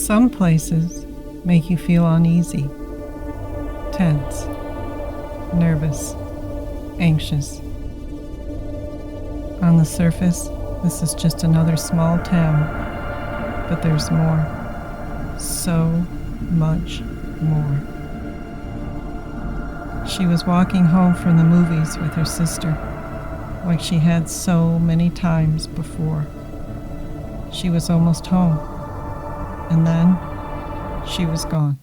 Some places make you feel uneasy, tense, nervous, anxious. On the surface, this is just another small town, but there's more, so much more. She was walking home from the movies with her sister, like she had so many times before. She was almost home, and then she was gone.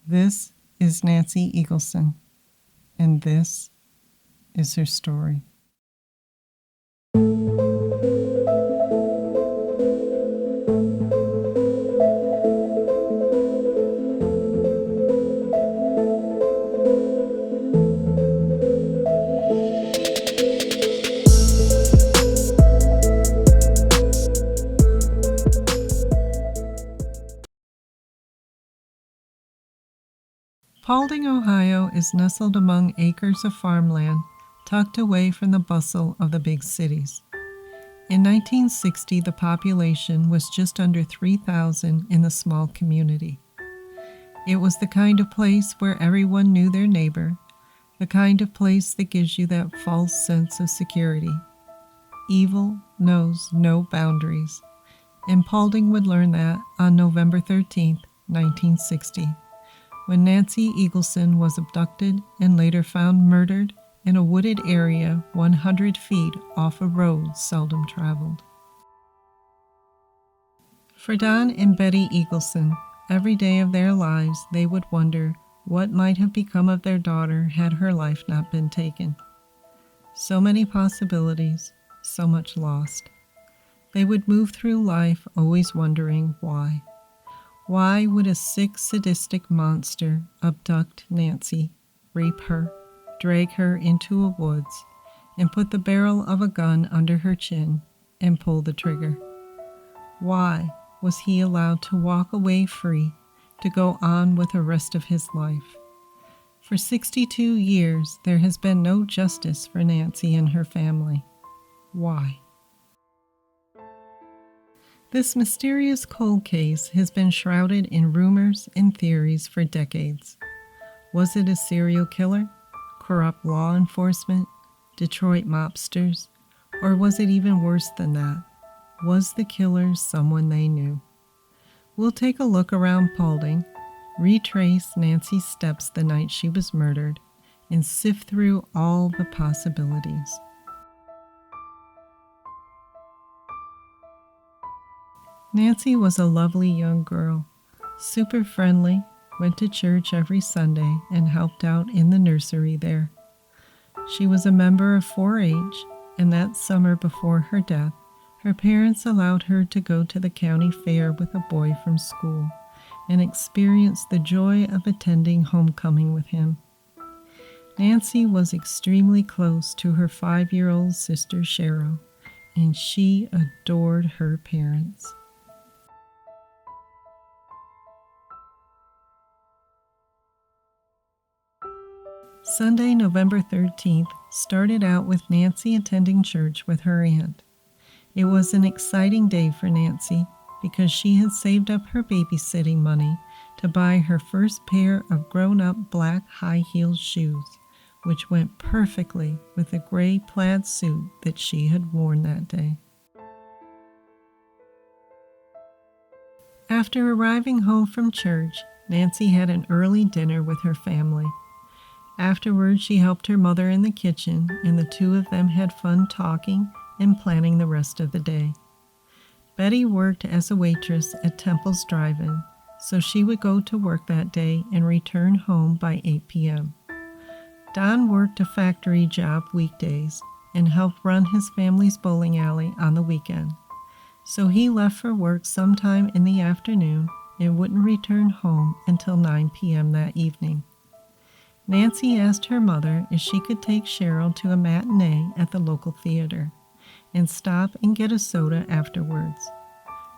This is Nancy Eagleson, and this is her story. Paulding, Ohio is nestled among acres of farmland, tucked away from the bustle of the big cities. In 1960, the population was just under 3,000 in the small community. It was the kind of place where everyone knew their neighbor, the kind of place that gives you that false sense of security. Evil knows no boundaries, and Paulding would learn that on November 13, 1960. When Nancy Eagleson was abducted and later found murdered in a wooded area 100 feet off a road seldom traveled. For Don and Betty Eagleson, every day of their lives they would wonder what might have become of their daughter had her life not been taken. So many possibilities, so much lost. They would move through life always wondering why. Why would a sick, sadistic monster abduct Nancy, rape her, drag her into a woods, and put the barrel of a gun under her chin and pull the trigger? Why was he allowed to walk away free, to go on with the rest of his life? For 62 years, there has been no justice for Nancy and her family. Why? This mysterious cold case has been shrouded in rumors and theories for decades. Was it a serial killer, corrupt law enforcement, Detroit mobsters, or was it even worse than that? Was the killer someone they knew? We'll take a look around Paulding, retrace Nancy's steps the night she was murdered, and sift through all the possibilities. Nancy was a lovely young girl, super friendly, went to church every Sunday and helped out in the nursery there. She was a member of 4-H, and that summer before her death, her parents allowed her to go to the county fair with a boy from school and experience the joy of attending homecoming with him. Nancy was extremely close to her 5-year-old sister Cheryl, and she adored her parents. Sunday, November 13th, started out with Nancy attending church with her aunt. It was an exciting day for Nancy because she had saved up her babysitting money to buy her first pair of grown-up black high-heeled shoes, which went perfectly with the gray plaid suit that she had worn that day. After arriving home from church, Nancy had an early dinner with her family. Afterwards, she helped her mother in the kitchen, and the two of them had fun talking and planning the rest of the day. Betty worked as a waitress at Temple's Drive-In, so she would go to work that day and return home by 8 p.m. Don worked a factory job weekdays and helped run his family's bowling alley on the weekend, so he left for work sometime in the afternoon and wouldn't return home until 9 p.m. that evening. Nancy asked her mother if she could take Cheryl to a matinee at the local theater and stop and get a soda afterwards.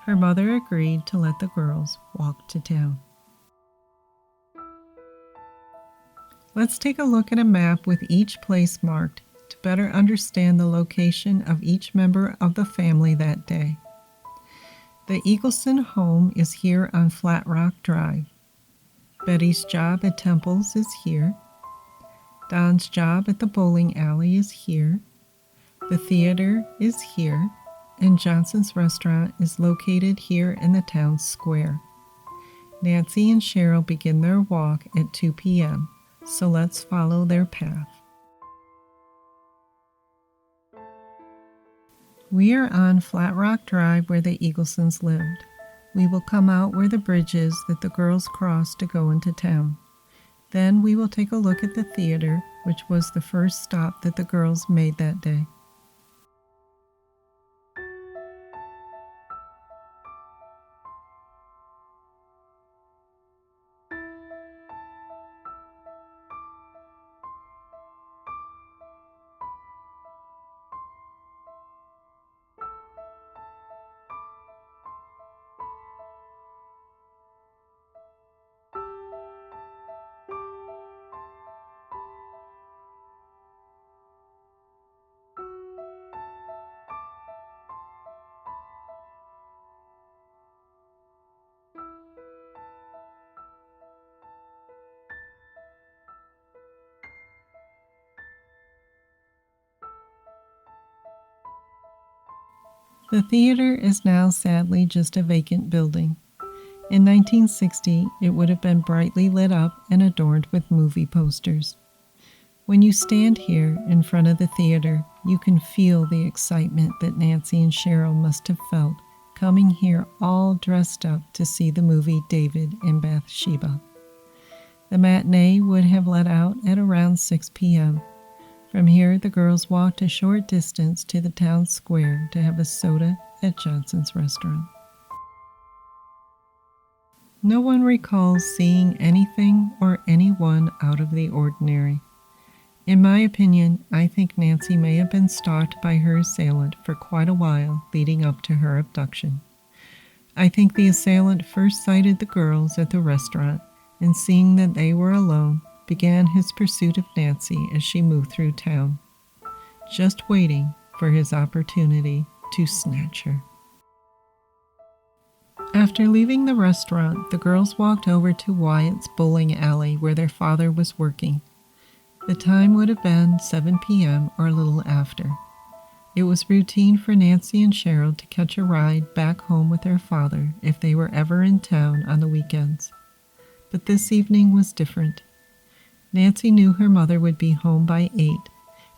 Her mother agreed to let the girls walk to town. Let's take a look at a map with each place marked to better understand the location of each member of the family that day. The Eagleson home is here on Flat Rock Drive. Betty's job at Temple's is here. Don's job at the bowling alley is here. The theater is here, and Johnson's restaurant is located here in the town square. Nancy and Cheryl begin their walk at 2 p.m., so let's follow their path. We are on Flat Rock Drive where the Eaglesons lived. We will come out where the bridge is that the girls crossed to go into town. Then we will take a look at the theater, which was the first stop that the girls made that day. The theater is now sadly just a vacant building. In 1960, it would have been brightly lit up and adorned with movie posters. When you stand here in front of the theater, you can feel the excitement that Nancy and Cheryl must have felt coming here all dressed up to see the movie David and Bathsheba. The matinee would have let out at around 6 p.m. From here, the girls walked a short distance to the town square to have a soda at Johnson's restaurant. No one recalls seeing anything or anyone out of the ordinary. In my opinion, I think Nancy may have been stalked by her assailant for quite a while leading up to her abduction. I think the assailant first sighted the girls at the restaurant and, seeing that they were alone, began his pursuit of Nancy as she moved through town, just waiting for his opportunity to snatch her. After leaving the restaurant, the girls walked over to Wyatt's bowling alley where their father was working. The time would have been 7 p.m. or a little after. It was routine for Nancy and Cheryl to catch a ride back home with their father if they were ever in town on the weekends. But this evening was different. Nancy knew her mother would be home by 8,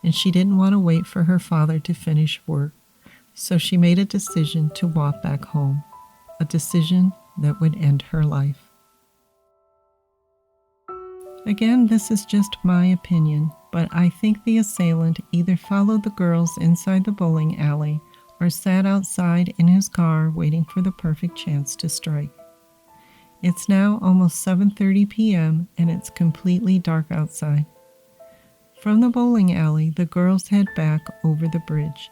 and she didn't want to wait for her father to finish work, so she made a decision to walk back home, a decision that would end her life. Again, this is just my opinion, but I think the assailant either followed the girls inside the bowling alley or sat outside in his car waiting for the perfect chance to strike. It's now almost 7:30 p.m. and it's completely dark outside. From the bowling alley, the girls head back over the bridge.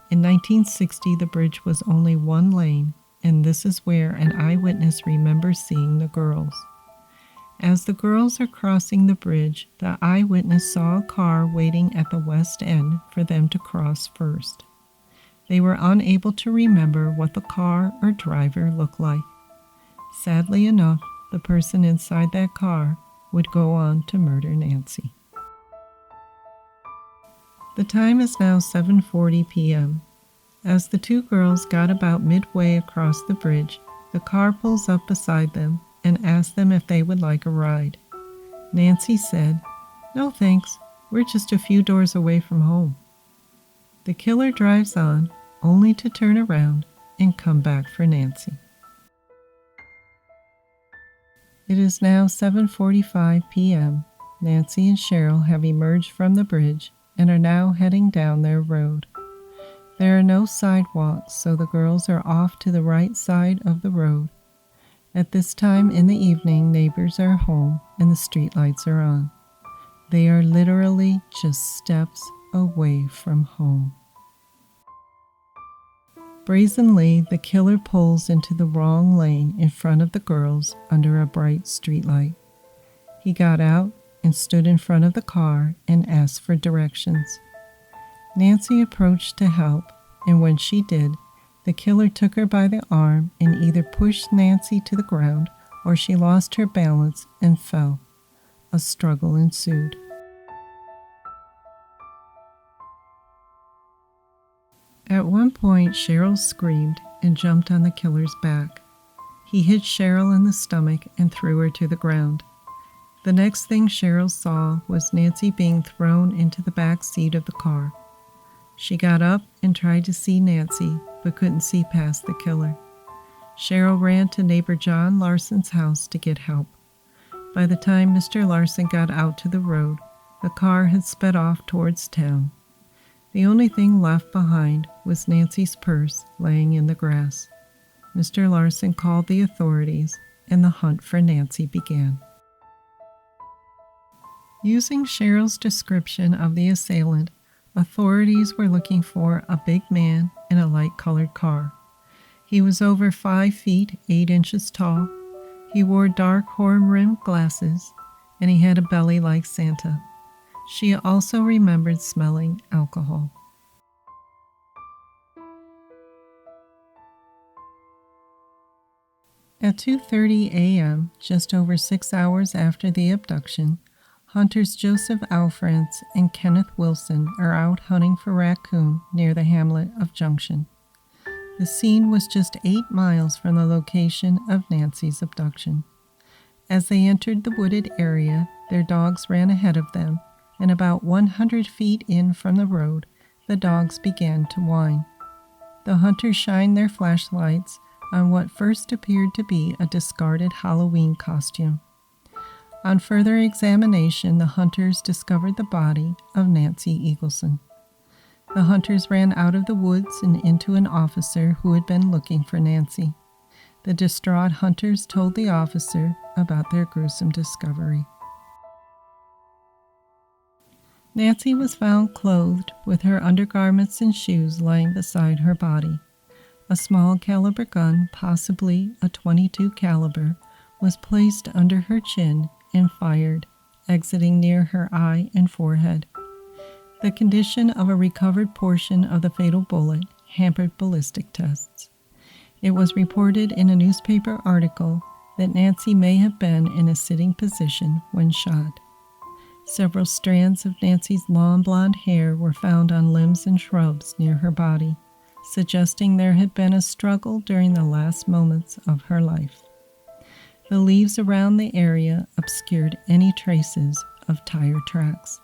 In 1960, the bridge was only one lane, and this is where an eyewitness remembers seeing the girls. As the girls are crossing the bridge, the eyewitness saw a car waiting at the west end for them to cross first. They were unable to remember what the car or driver looked like. Sadly enough, the person inside that car would go on to murder Nancy. The time is now 7:40 p.m. As the two girls got about midway across the bridge, the car pulls up beside them and asks them if they would like a ride. Nancy said, "No thanks, we're just a few doors away from home." The killer drives on, only to turn around and come back for Nancy. It is now 7:45 p.m. Nancy and Cheryl have emerged from the bridge and are now heading down their road. There are no sidewalks, so the girls are off to the right side of the road. At this time in the evening, neighbors are home and the streetlights are on. They are literally just steps away from home. Brazenly, the killer pulls into the wrong lane in front of the girls under a bright streetlight. He got out and stood in front of the car and asked for directions. Nancy approached to help, and when she did, The killer took her by the arm and either pushed Nancy to the ground or she lost her balance and fell. A struggle ensued. At one point, Cheryl screamed and jumped on the killer's back. He hit Cheryl in the stomach and threw her to the ground. The next thing Cheryl saw was Nancy being thrown into the back seat of the car. She got up and tried to see Nancy, but couldn't see past the killer. Cheryl ran to neighbor John Larson's house to get help. By the time Mr. Larson got out to the road, the car had sped off towards town. The only thing left behind was Nancy's purse laying in the grass. Mr. Larson called the authorities, and the hunt for Nancy began. Using Cheryl's description of the assailant, authorities were looking for a big man in a light-colored car. He was over 5 feet 8 inches tall. He wore dark horn-rimmed glasses, and he had a belly like Santa. She also remembered smelling alcohol. At 2:30 a.m., just over 6 hours after the abduction, hunters Joseph Alfrance and Kenneth Wilson are out hunting for raccoon near the hamlet of Junction. The scene was just 8 miles from the location of Nancy's abduction. As they entered the wooded area, their dogs ran ahead of them, and about 100 feet in from the road, the dogs began to whine. The hunters shined their flashlights on what first appeared to be a discarded Halloween costume. On further examination, the hunters discovered the body of Nancy Eagleson. The hunters ran out of the woods and into an officer who had been looking for Nancy. The distraught hunters told the officer about their gruesome discovery. Nancy was found clothed with her undergarments and shoes lying beside her body. A small caliber gun, possibly a .22 caliber, was placed under her chin and fired, exiting near her eye and forehead. The condition of a recovered portion of the fatal bullet hampered ballistic tests. It was reported in a newspaper article that Nancy may have been in a sitting position when shot. Several strands of Nancy's long blonde hair were found on limbs and shrubs near her body, suggesting there had been a struggle during the last moments of her life. The leaves around the area obscured any traces of tire tracks.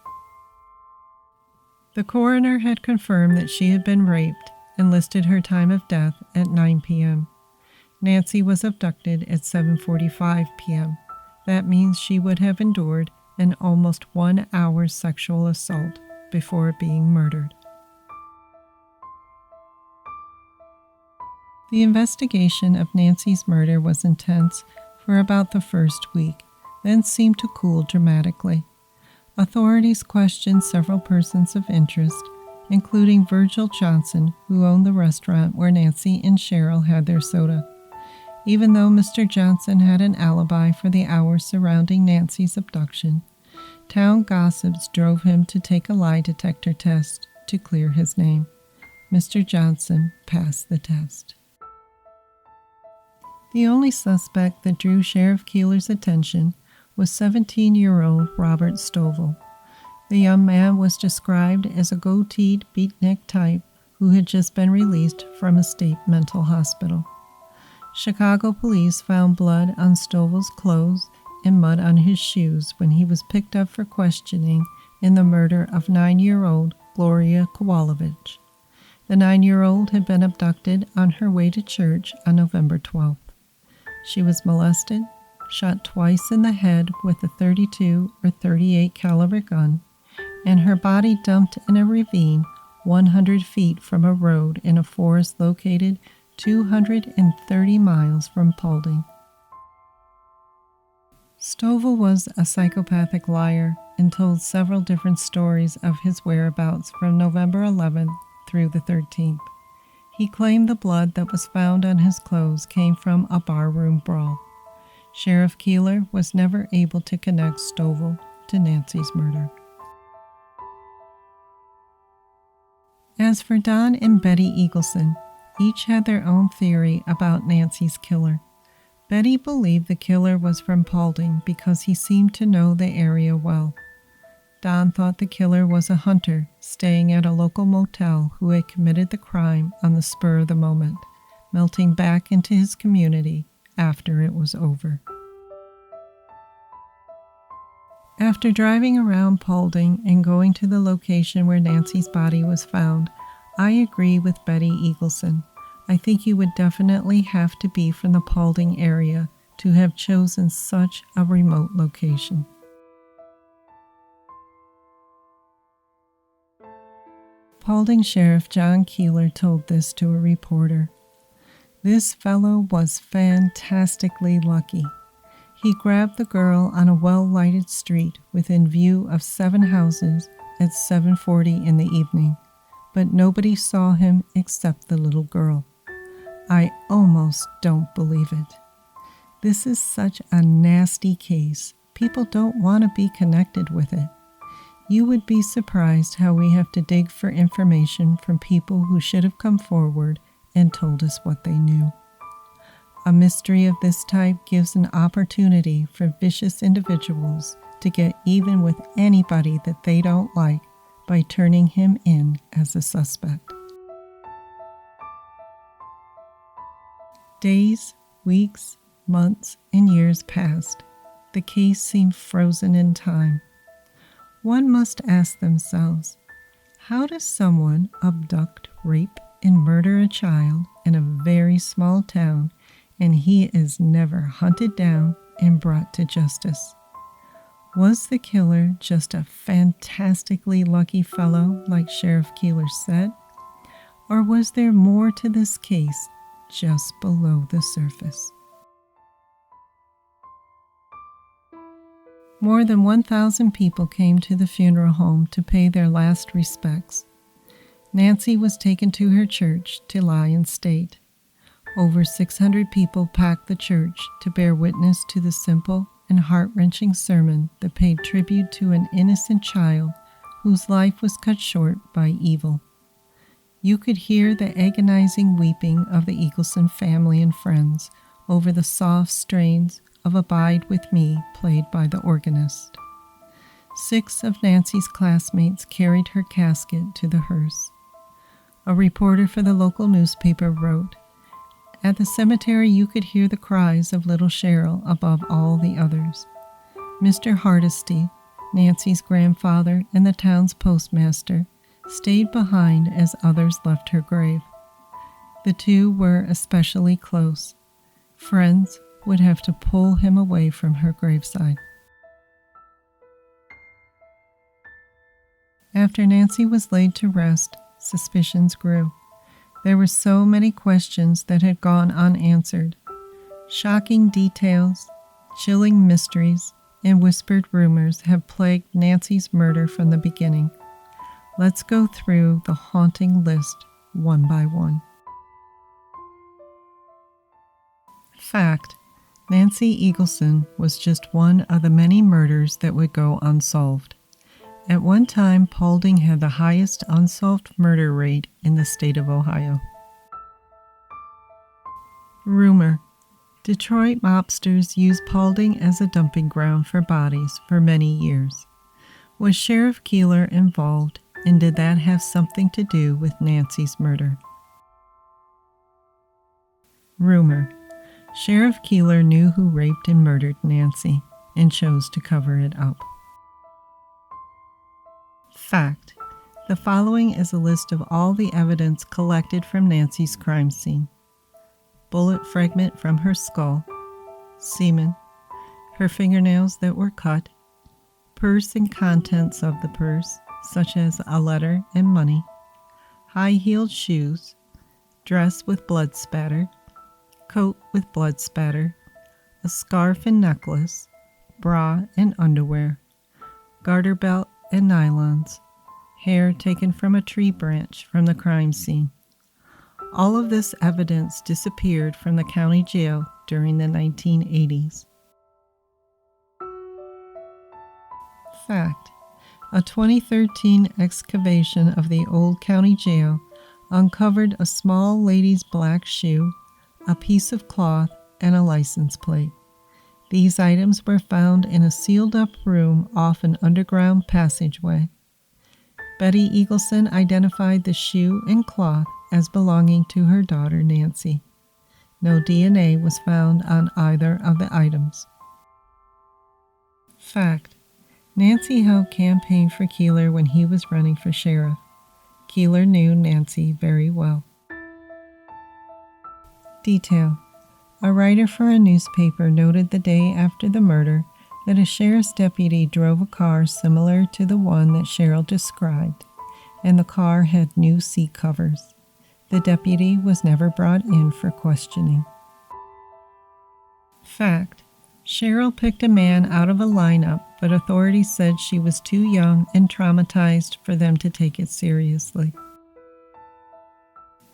The coroner had confirmed that she had been raped and listed her time of death at 9 p.m. Nancy was abducted at 7:45 p.m. That means she would have endured an almost 1 hour sexual assault before being murdered. The investigation of Nancy's murder was intense for about the first week, then seemed to cool dramatically. Authorities questioned several persons of interest, including Virgil Johnson, who owned the restaurant where Nancy and Cheryl had their soda. Even though Mr. Johnson had an alibi for the hours surrounding Nancy's abduction, town gossips drove him to take a lie detector test to clear his name. Mr. Johnson passed the test. The only suspect that drew Sheriff Keeler's attention was 17-year-old Robert Stovall. The young man was described as a goateed beatnik type who had just been released from a state mental hospital. Chicago police found blood on Stovall's clothes and mud on his shoes when he was picked up for questioning in the murder of 9-year-old Gloria Kowalewicz. The 9-year-old had been abducted on her way to church on November 12th. She was molested, shot twice in the head with a .32 or .38 caliber gun, and her body dumped in a ravine 100 feet from a road in a forest located 230 miles from Paulding. Stovall was a psychopathic liar and told several different stories of his whereabouts from November 11th through the 13th. He claimed the blood that was found on his clothes came from a barroom brawl. Sheriff Keeler was never able to connect Stovall to Nancy's murder. As for Don and Betty Eagleson, Each had their own theory about Nancy's killer. Betty believed the killer was from Paulding because he seemed to know the area well. Don thought the killer was a hunter staying at a local motel who had committed the crime on the spur of the moment, melting back into his community after it was over. After driving around Paulding and going to the location where Nancy's body was found, I agree with Betty Eagleson. I think you would definitely have to be from the Paulding area to have chosen such a remote location. Paulding Sheriff John Keeler told this to a reporter. This fellow was fantastically lucky. He grabbed the girl on a well-lighted street within view of 7 houses at 7:40 in the evening, but nobody saw him except the little girl. I almost don't believe it. This is such a nasty case. People don't want to be connected with it. You would be surprised how we have to dig for information from people who should have come forward and told us what they knew. A mystery of this type gives an opportunity for vicious individuals to get even with anybody that they don't like by turning him in as a suspect. Days, weeks, months, and years passed. The case seemed frozen in time. One must ask themselves, how does someone abduct, rape, and murder a child in a very small town and he is never hunted down and brought to justice? Was the killer just a fantastically lucky fellow like Sheriff Keeler said? Or was there more to this case just below the surface? More than 1,000 people came to the funeral home to pay their last respects. Nancy was taken to her church to lie in state. Over 600 people packed the church to bear witness to the simple and heart-wrenching sermon that paid tribute to an innocent child whose life was cut short by evil. You could hear the agonizing weeping of the Eagleson family and friends over the soft strains of Abide With Me played by the organist. 6 of Nancy's classmates carried her casket to the hearse. A reporter for the local newspaper wrote, "At the cemetery you could hear the cries of little Cheryl above all the others. Mr. Hardesty, Nancy's grandfather and the town's postmaster, stayed behind as others left her grave. The two were especially close. Friends would have to pull him away from her graveside." After Nancy was laid to rest, suspicions grew. There were so many questions that had gone unanswered. Shocking details, chilling mysteries, and whispered rumors have plagued Nancy's murder from the beginning. Let's go through the haunting list one by one. Fact: Nancy Eagleson was just one of the many murders that would go unsolved. At one time, Paulding had the highest unsolved murder rate in the state of Ohio. Rumor: Detroit mobsters used Paulding as a dumping ground for bodies for many years. Was Sheriff Keeler involved, and did that have something to do with Nancy's murder? Rumor: Sheriff Keeler knew who raped and murdered Nancy and chose to cover it up. Fact: the following is a list of all the evidence collected from Nancy's crime scene. Bullet fragment from her skull, semen, her fingernails that were cut, purse and contents of the purse, such as a letter and money, high-heeled shoes, dress with blood spatter, coat with blood spatter, a scarf and necklace, bra and underwear, garter belt and nylons, hair taken from a tree branch from the crime scene. All of this evidence disappeared from the county jail during the 1980s. Fact: a 2013 excavation of the old county jail uncovered a small lady's black shoe, a piece of cloth, and a license plate. These items were found in a sealed-up room off an underground passageway. Betty Eagleson identified the shoe and cloth as belonging to her daughter Nancy. No DNA was found on either of the items. Fact: Nancy helped campaign for Keeler when he was running for sheriff. Keeler knew Nancy very well. Detail: a writer for a newspaper noted the day after the murder that a sheriff's deputy drove a car similar to the one that Cheryl described, and the car had new seat covers. The deputy was never brought in for questioning. Fact: Cheryl picked a man out of a lineup, but authorities said she was too young and traumatized for them to take it seriously.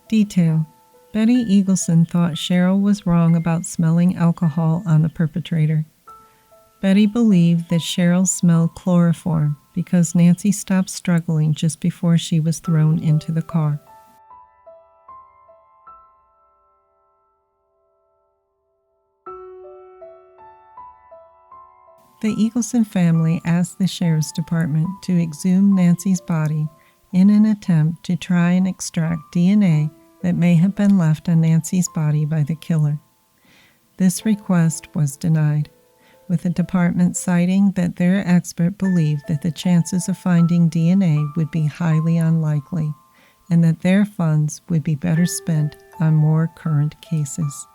Detail: Betty Eagleson thought Cheryl was wrong about smelling alcohol on the perpetrator. Betty believed that Cheryl smelled chloroform because Nancy stopped struggling just before she was thrown into the car. The Eagleson family asked the sheriff's department to exhume Nancy's body in an attempt to try and extract DNA that may have been left on Nancy's body by the killer. This request was denied, with the department citing that their expert believed that the chances of finding DNA would be highly unlikely, and that their funds would be better spent on more current cases.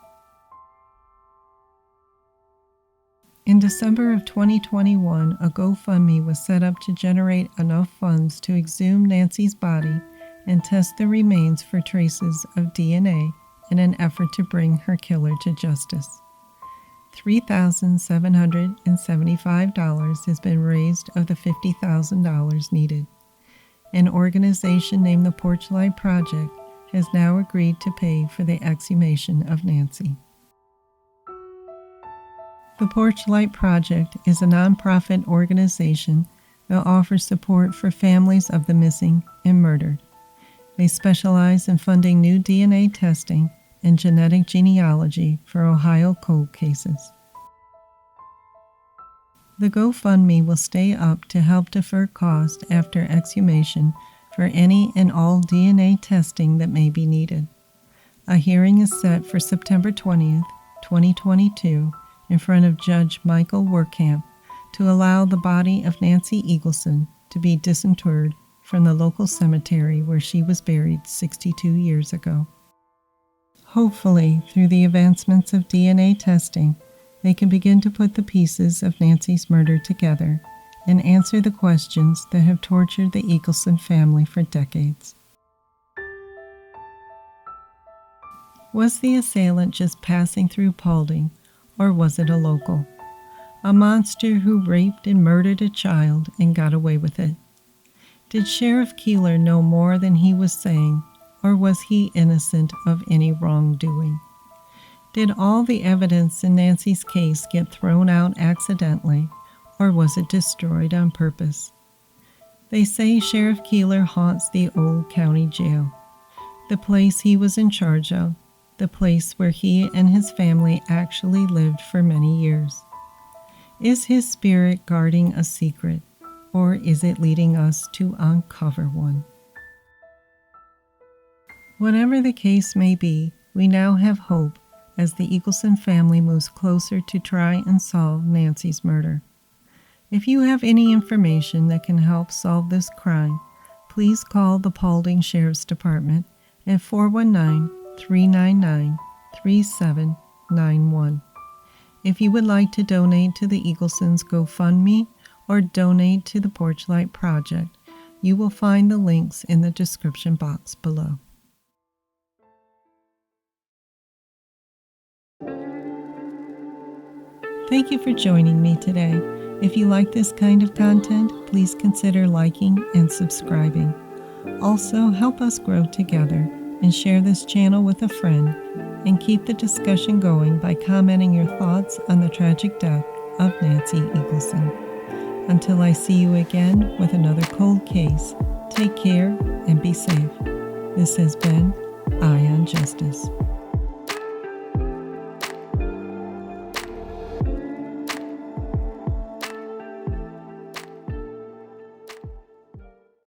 In December of 2021, a GoFundMe was set up to generate enough funds to exhume Nancy's body and test the remains for traces of DNA in an effort to bring her killer to justice. $3,775 has been raised of the $50,000 needed. An organization named the Porchlight Project has now agreed to pay for the exhumation of Nancy. The Porchlight Project is a nonprofit organization that offers support for families of the missing and murdered. They specialize in funding new DNA testing and genetic genealogy for Ohio cold cases. The GoFundMe will stay up to help defer costs after exhumation for any and all DNA testing that may be needed. A hearing is set for September 20th, 2022, in front of Judge Michael Werkamp to allow the body of Nancy Eagleson to be disinterred from the local cemetery where she was buried 62 years ago. Hopefully, through the advancements of DNA testing, they can begin to put the pieces of Nancy's murder together and answer the questions that have tortured the Eagleson family for decades. Was the assailant just passing through Paulding, or was it a local? A monster who raped and murdered a child and got away with it? Did Sheriff Keeler know more than he was saying, or was he innocent of any wrongdoing? Did all the evidence in Nancy's case get thrown out accidentally, or was it destroyed on purpose? They say Sheriff Keeler haunts the old county jail, the place he was in charge of, the place where he and his family actually lived for many years. Is his spirit guarding a secret, or is it leading us to uncover one? Whatever the case may be, we now have hope as the Eagleson family moves closer to try and solve Nancy's murder. If you have any information that can help solve this crime, please call the Paulding Sheriff's Department at 419-399-3791. If you would like to donate to the Eaglesons' GoFundMe or donate to the Porchlight Project, you will find the links in the description box below. Thank you for joining me today. If you like this kind of content, please consider liking and subscribing. Also, help us grow together and share this channel with a friend, and keep the discussion going by commenting your thoughts on the tragic death of Nancy Eagleson. Until I see you again with another cold case, take care and be safe. This has been Eye on Justice.